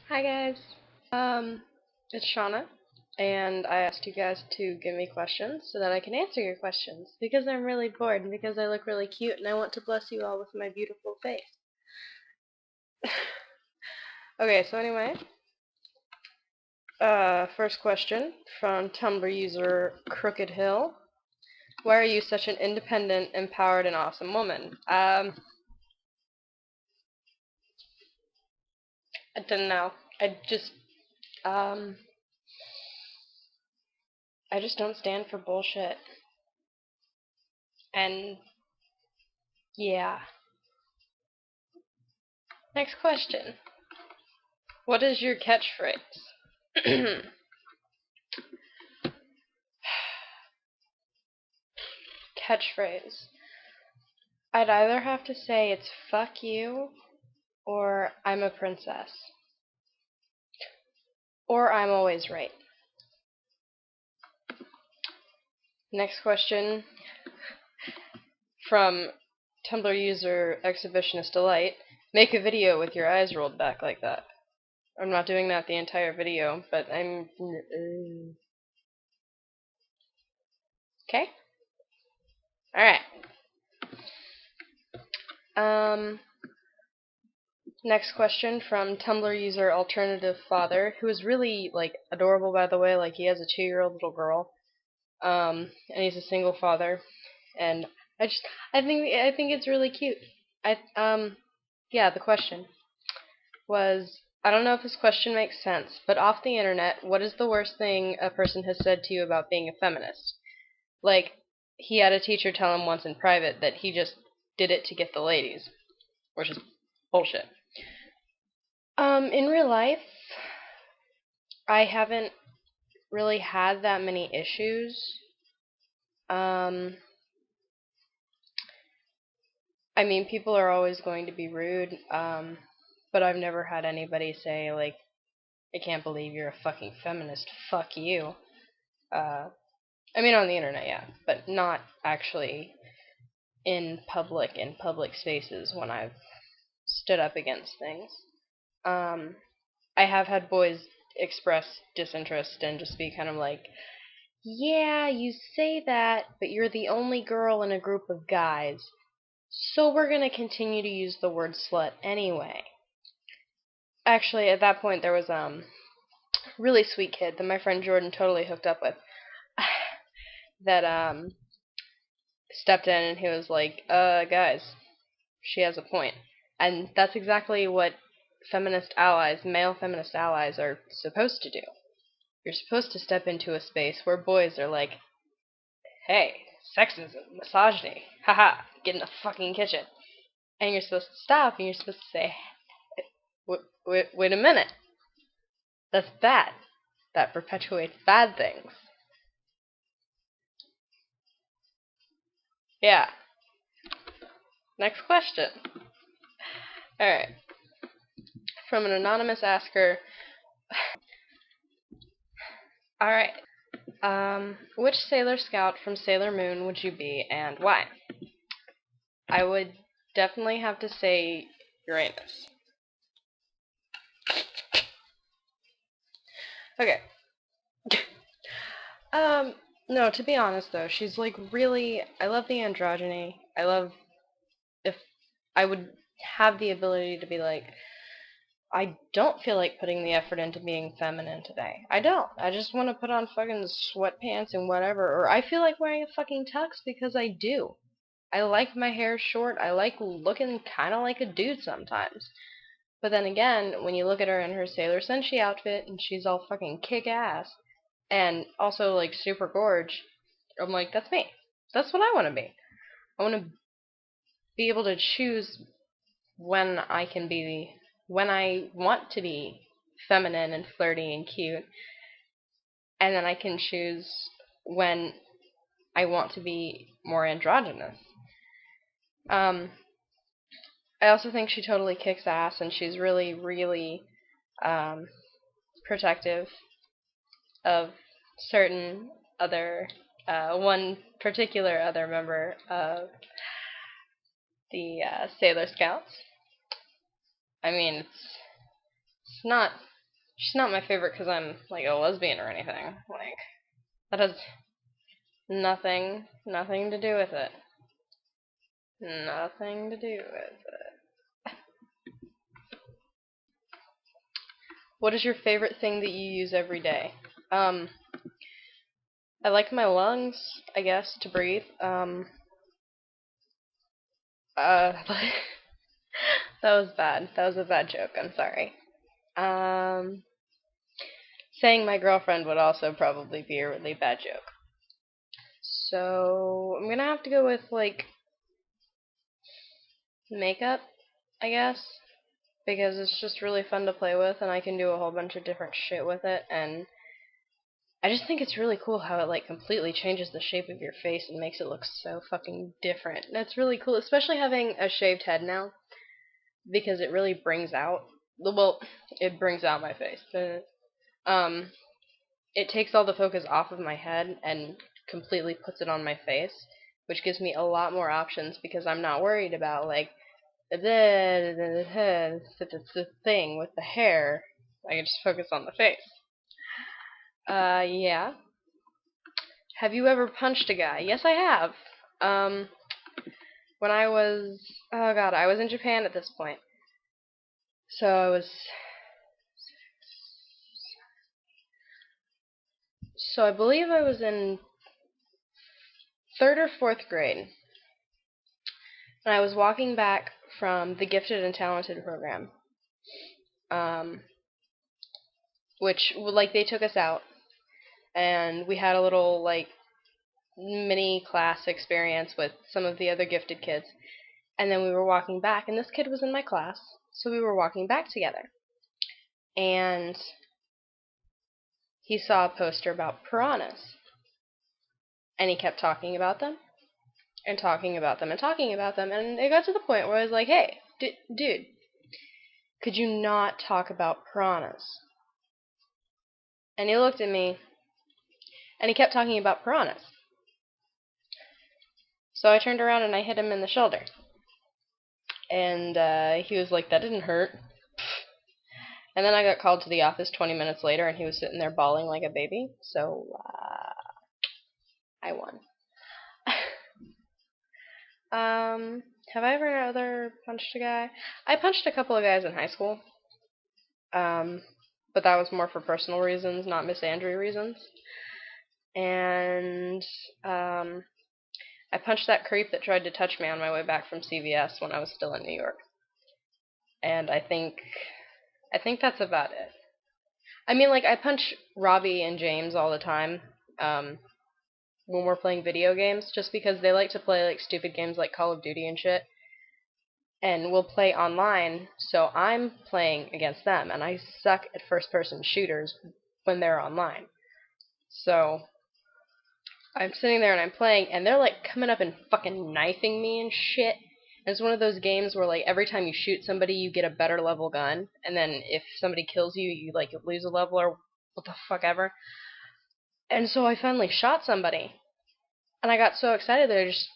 Hi guys. It's Shauna, and I asked you guys to give me questions so that I can answer your questions because I'm really bored and because I look really cute and I want to bless you all with my beautiful face. Okay, so anyway, first question from Tumblr user Crooked Hill. Why are you such an independent, empowered, and awesome woman? I don't know. I just, um, I just don't stand for bullshit. And yeah. Next question. What is your catchphrase? Catchphrase. I'd either have to say it's fuck you or I'm a princess. Or I'm always right. Next question from Tumblr user Exhibitionist Delight. Make a video with your eyes rolled back like that. I'm not doing that the entire video, but I'm... Okay? Alright. Next question from Tumblr user Alternative Father, who is really, adorable, by the way. He has a 2-year-old little girl. And he's a single father. And I think it's really cute. Yeah, the question was, I don't know if this question makes sense, but off the internet, what is the worst thing a person has said to you about being a feminist? He had a teacher tell him once in private that he just did it to get the ladies, which is bullshit. In real life, I haven't really had that many issues. I mean, people are always going to be rude, but I've never had anybody say, I can't believe you're a fucking feminist, fuck you. I mean, on the internet, yeah, but not actually in public spaces when I've stood up against things. I have had boys express disinterest and just be kind of like, yeah, you say that, but you're the only girl in a group of guys, so we're gonna continue to use the word slut anyway. Actually, at that point, there was really sweet kid that my friend Jordan totally hooked up with that stepped in and he was like, guys, she has a point. And that's exactly what male feminist allies, are supposed to do. You're supposed to step into a space where boys are like, hey, sexism, misogyny, haha, get in the fucking kitchen. And you're supposed to stop and you're supposed to say, wait a minute. That's bad. That perpetuates bad things. Yeah. Next question. Alright. From an anonymous asker. Alright. Which Sailor Scout from Sailor Moon would you be and why? I would definitely have to say Uranus. Okay. No, to be honest though, she's really, I love the androgyny. I love if I would have the ability to be like, I don't feel like putting the effort into being feminine today. I don't. I just want to put on fucking sweatpants and whatever, or I feel like wearing a fucking tux because I do. I like my hair short. I like looking kind of like a dude sometimes. But then again, when you look at her in her Sailor Senshi outfit and she's all fucking kick ass and also super gorge, I'm like, that's me. That's what I want to be. I want to be able to choose when when I want to be feminine and flirty and cute, and then I can choose when I want to be more androgynous. Um, I also think she totally kicks ass, and she's really, really um, protective of certain one particular other member of the Sailor Scouts. I mean, it's not She's not my favorite because I'm like a lesbian or anything. Like that has nothing to do with it. Nothing to do with it. What is your favorite thing that you use every day? Um, I like my lungs, I guess, to breathe. That was bad. That was a bad joke. I'm sorry. Um, saying my girlfriend would also probably be a really bad joke. So I'm gonna have to go with like makeup, I guess, because it's just really fun to play with, and I can do a whole bunch of different shit with it, and I just think it's really cool how it like completely changes the shape of your face and makes it look so fucking different. That's really cool, especially having a shaved head now, because it really brings out well, it brings out my face. Um, it takes all the focus off of my head and completely puts it on my face, which gives me a lot more options because I'm not worried about like the thing with the hair. I can just focus on the face. Yeah. Have you ever punched a guy? Yes, I have. Um, when I was, oh god, I was in Japan at this point. So I believe I was in third or fourth grade, and I was walking back from the Gifted and Talented program, um, which like they took us out, and we had a little like mini class experience with some of the other gifted kids, and then we were walking back, and this kid was in my class, so we were walking back together, and he saw a poster about piranhas, and he kept talking about them, and talking about them, and talking about them, and it got to the point where I was like, hey, dude, could you not talk about piranhas? And he looked at me, and he kept talking about piranhas. So I turned around and I hit him in the shoulder. And he was like, that didn't hurt. And then I got called to the office 20 minutes later, and he was sitting there bawling like a baby. So I won. Have I ever punched a guy? I punched a couple of guys in high school. But that was more for personal reasons, not misandry reasons. And I punched that creep that tried to touch me on my way back from CVS when I was still in New York. And I think that's about it. I mean, like, I punch Robbie and James all the time when we're playing video games, just because they like to play like stupid games like Call of Duty and shit. And we'll play online, so I'm playing against them, and I suck at first-person shooters when they're online. So I'm sitting there and I'm playing, and they're like coming up and fucking knifing me and shit. And it's one of those games where like every time you shoot somebody, you get a better level gun, and then if somebody kills you, you like lose a level or what the fuck ever. And so I finally shot somebody, and I got so excited that I just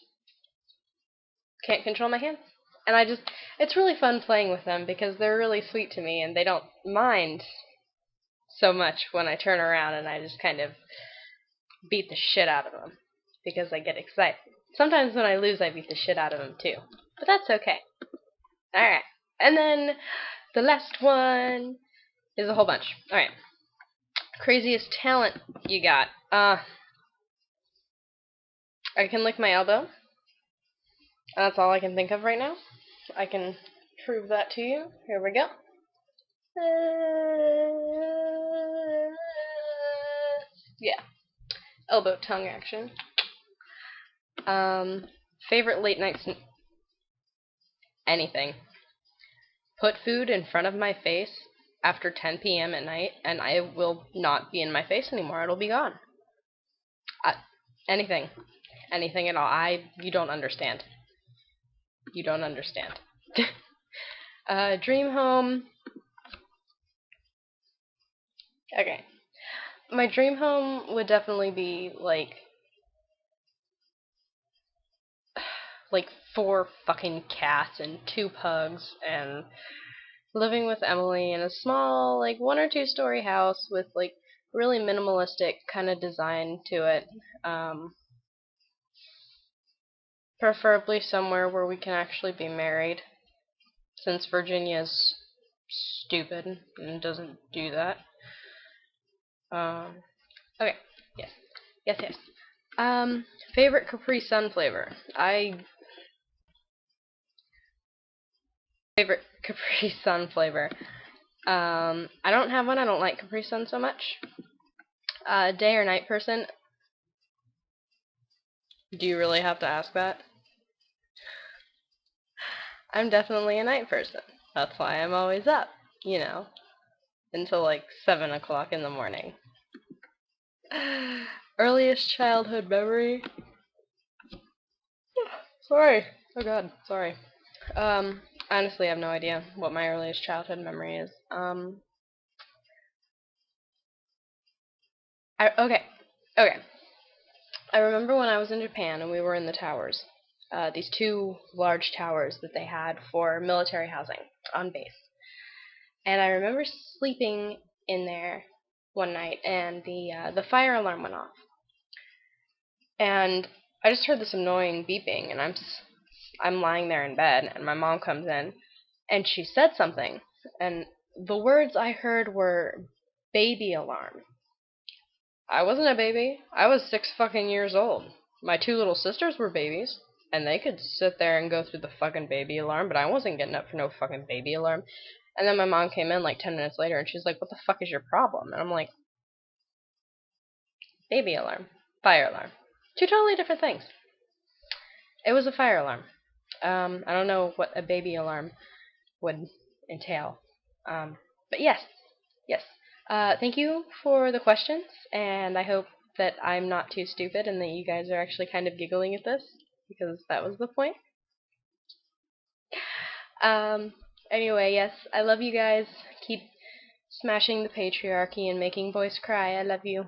can't control my hands. And it's really fun playing with them because they're really sweet to me, and they don't mind so much when I turn around and I just kind of beat the shit out of them because I get excited. Sometimes when I lose, I beat the shit out of them too. But that's okay. Alright. And then the last one is a whole bunch. Alright. Craziest talent you got. I can lick my elbow. That's all I can think of right now. I can prove that to you. Here we go. Yeah. Elbow tongue action. Favorite late night anything. Put food in front of my face after 10 p.m. at night, and I will not be in my face anymore. It'll be gone. Anything. Anything at all. You don't understand. You don't understand. Dream home. Okay. My dream home would definitely be like 4 fucking cats and 2 pugs and living with Emily in a small, like, 1 or 2 story house with, like, really minimalistic kind of design to it. Um, Preferably somewhere where we can actually be married, since Virginia's stupid and doesn't do that. Um, okay, yes, yes, yes. Favorite Capri Sun flavor? Favorite Capri Sun flavor. I don't have one. I don't like Capri Sun so much. Day or night person? Do you really have to ask that? I'm definitely a night person. That's why I'm always up, you know, until like 7 o'clock in the morning. Earliest childhood memory? Sorry. Oh god, sorry. Honestly, I have no idea what my earliest childhood memory is. Okay. Okay. I remember when I was in Japan and we were in the towers. These 2 large towers that they had for military housing on base. And I remember sleeping in there one night, and the fire alarm went off, and I just heard this annoying beeping, and I'm lying there in bed, and my mom comes in, and she said something, and the words I heard were baby alarm. I wasn't a baby. I was 6 fucking years old. My 2 little sisters were babies, and they could sit there and go through the fucking baby alarm, but I wasn't getting up for no fucking baby alarm. And then my mom came in like 10 minutes later, and she's like, "What the fuck is your problem?" And I'm like, "Baby alarm, fire alarm, 2 totally different things." It was a fire alarm. I don't know what a baby alarm would entail. But yes, yes. Thank you for the questions, and I hope that I'm not too stupid and that you guys are actually kind of giggling at this, because that was the point. Um, anyway, yes, I love you guys. Keep smashing the patriarchy and making boys cry. I love you.